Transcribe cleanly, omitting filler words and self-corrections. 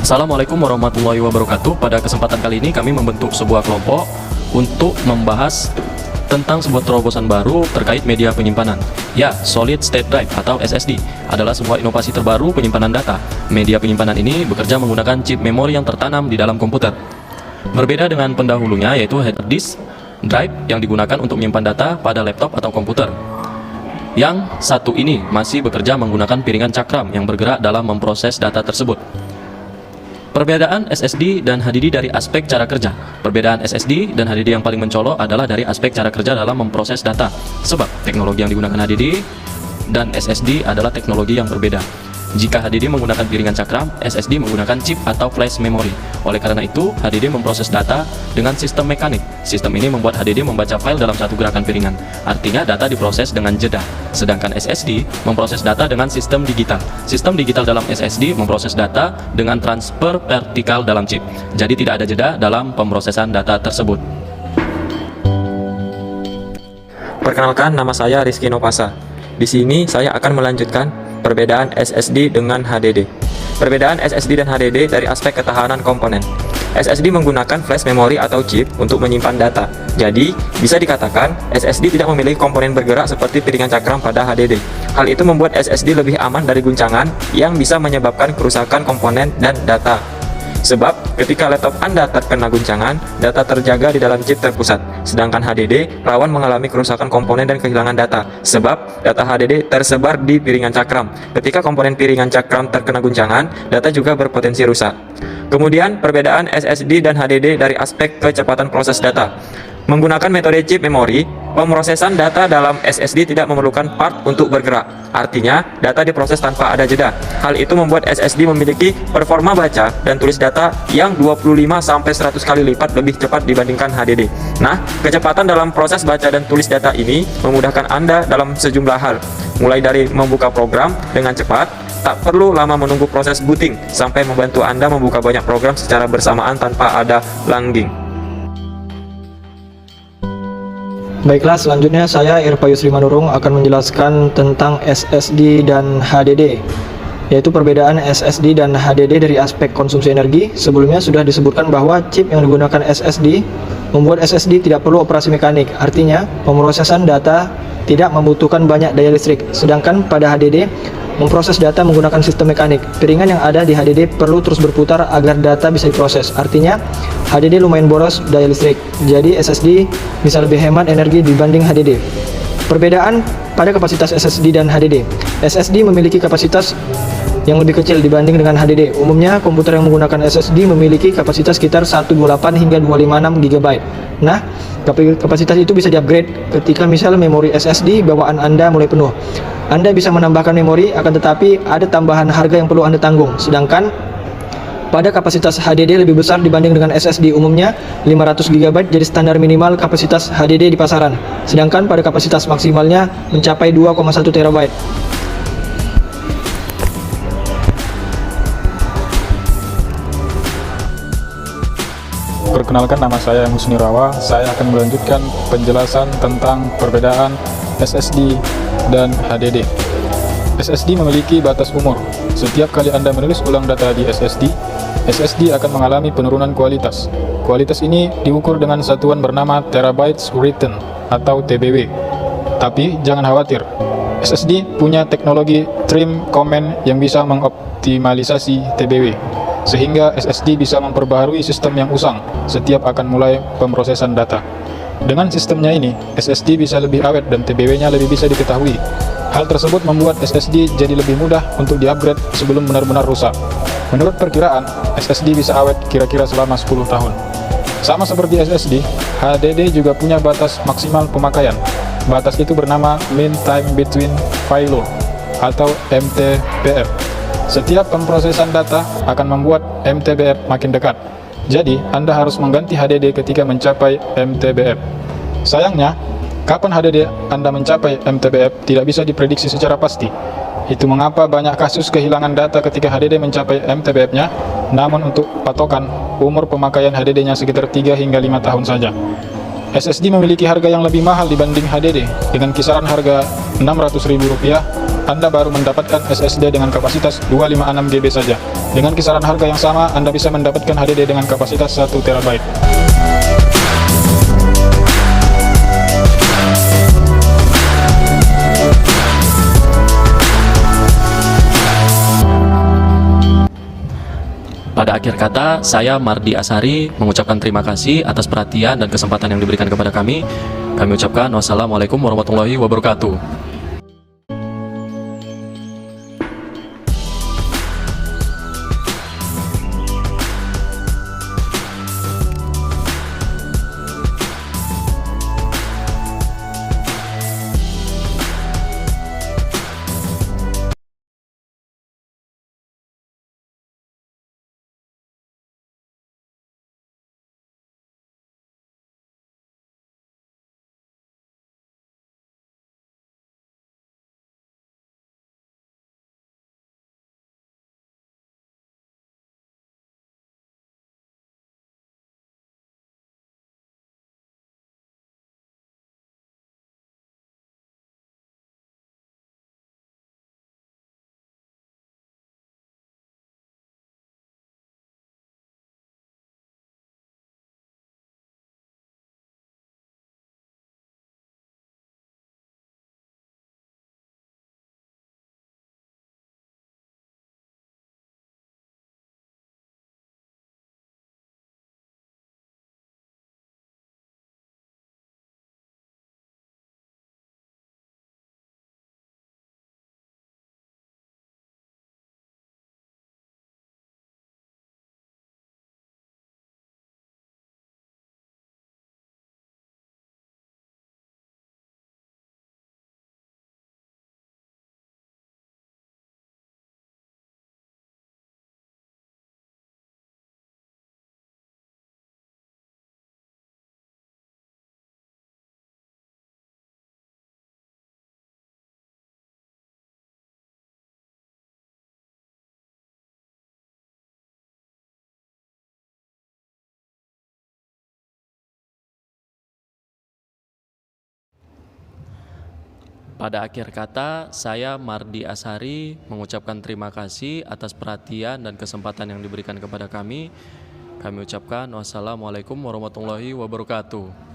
Assalamualaikum warahmatullahi wabarakatuh. Pada kesempatan kali ini kami membentuk sebuah kelompok untuk membahas tentang sebuah terobosan baru terkait media penyimpanan. Ya, Solid State Drive atau SSD adalah sebuah inovasi terbaru penyimpanan data. Media penyimpanan ini bekerja menggunakan chip memori yang tertanam di dalam komputer. Berbeda dengan pendahulunya yaitu hard disk drive yang digunakan untuk menyimpan data pada laptop atau komputer. Yang satu ini masih bekerja menggunakan piringan cakram yang bergerak dalam memproses data tersebut. Perbedaan SSD dan HDD dari aspek cara kerja. Perbedaan SSD dan HDD yang paling mencolok adalah dari aspek cara kerja dalam memproses data. Sebab teknologi yang digunakan HDD dan SSD adalah teknologi yang berbeda. Jika HDD menggunakan piringan cakram, SSD menggunakan chip atau flash memory. Oleh karena itu, HDD memproses data dengan sistem mekanik. Sistem ini membuat HDD membaca file dalam satu gerakan piringan. Artinya data diproses dengan jeda. Sedangkan SSD memproses data dengan sistem digital. Sistem digital dalam SSD memproses data dengan transfer vertikal dalam chip. Jadi tidak ada jeda dalam pemrosesan data tersebut. Perkenalkan, nama saya Rizky Novasa. Di sini saya akan melanjutkan perbedaan SSD dengan HDD. Perbedaan SSD dan HDD dari aspek ketahanan komponen. SSD menggunakan flash memory atau chip untuk menyimpan data. Jadi, bisa dikatakan SSD tidak memiliki komponen bergerak seperti piringan cakram pada HDD. Hal itu membuat SSD lebih aman dari guncangan yang bisa menyebabkan kerusakan komponen dan data. Sebab, ketika laptop Anda terkena guncangan, data terjaga di dalam chip terpusat. Sedangkan HDD rawan mengalami kerusakan komponen dan kehilangan data. Sebab, data HDD tersebar di piringan cakram. Ketika komponen piringan cakram terkena guncangan, data juga berpotensi rusak. Kemudian, perbedaan SSD dan HDD dari aspek kecepatan proses data. Menggunakan metode chip memori, pemrosesan data dalam SSD tidak memerlukan part untuk bergerak. Artinya, data diproses tanpa ada jeda. Hal itu membuat SSD memiliki performa baca dan tulis data yang 25-100 kali lipat lebih cepat dibandingkan HDD. Nah, kecepatan dalam proses baca dan tulis data ini memudahkan Anda dalam sejumlah hal. Mulai dari membuka program dengan cepat, tak perlu lama menunggu proses booting, sampai membantu Anda membuka banyak program secara bersamaan tanpa ada lagging. Baiklah, selanjutnya saya Irfa Yusri Manurung akan menjelaskan tentang SSD dan HDD, yaitu perbedaan SSD dan HDD dari aspek konsumsi energi. Sebelumnya sudah disebutkan bahwa chip yang digunakan SSD membuat SSD tidak perlu operasi mekanik, artinya pemrosesan data tidak membutuhkan banyak daya listrik. Sedangkan pada HDD, memproses data menggunakan sistem mekanik. Piringan yang ada di HDD perlu terus berputar agar data bisa diproses. Artinya, HDD lumayan boros daya listrik. Jadi, SSD bisa lebih hemat energi dibanding HDD. Perbedaan pada kapasitas SSD dan HDD. SSD memiliki kapasitas yang lebih kecil dibanding dengan HDD. Umumnya, komputer yang menggunakan SSD memiliki kapasitas sekitar 128 hingga 256 GB. Nah, kapasitas itu bisa di-upgrade ketika misal memori SSD bawaan Anda mulai penuh. Anda bisa menambahkan memori, akan tetapi ada tambahan harga yang perlu Anda tanggung. Sedangkan pada kapasitas HDD lebih besar dibanding dengan SSD, umumnya 500 GB jadi standar minimal kapasitas HDD di pasaran. Sedangkan pada kapasitas maksimalnya mencapai 2,1 TB. Perkenalkan, nama saya Husni Rawa. Saya akan melanjutkan penjelasan tentang perbedaan SSD dan HDD. SSD memiliki batas umur. Setiap kali Anda menulis ulang data di SSD, SSD akan mengalami penurunan kualitas. Kualitas ini diukur dengan satuan bernama terabytes written atau TBW. Tapi jangan khawatir, SSD punya teknologi trim comment yang bisa mengoptimalisasi TBW, sehingga SSD bisa memperbaharui sistem yang usang setiap akan mulai pemrosesan data. Dengan sistemnya ini, SSD bisa lebih awet dan TBW-nya lebih bisa diketahui. Hal tersebut membuat SSD jadi lebih mudah untuk di-upgrade sebelum benar-benar rusak. Menurut perkiraan, SSD bisa awet kira-kira selama 10 tahun. Sama seperti SSD, HDD juga punya batas maksimal pemakaian. Batas itu bernama Mean Time Between Failure atau MTBF. Setiap pemrosesan data akan membuat MTBF makin dekat. Jadi, Anda harus mengganti HDD ketika mencapai MTBF. Sayangnya, kapan HDD Anda mencapai MTBF tidak bisa diprediksi secara pasti. Itu mengapa banyak kasus kehilangan data ketika HDD mencapai MTBF-nya. Namun untuk patokan, umur pemakaian HDD-nya sekitar 3 hingga 5 tahun saja. SSD memiliki harga yang lebih mahal dibanding HDD, dengan kisaran harga Rp600.000 Anda baru mendapatkan SSD dengan kapasitas 256 GB saja. Dengan kisaran harga yang sama, Anda bisa mendapatkan HDD dengan kapasitas 1 TB. Pada akhir kata, saya Mardi Asari mengucapkan terima kasih atas perhatian dan kesempatan yang diberikan kepada kami. Kami ucapkan wassalamualaikum warahmatullahi wabarakatuh. Pada akhir kata, saya Mardi Asari mengucapkan terima kasih atas perhatian dan kesempatan yang diberikan kepada kami. Kami ucapkan wassalamualaikum warahmatullahi wabarakatuh.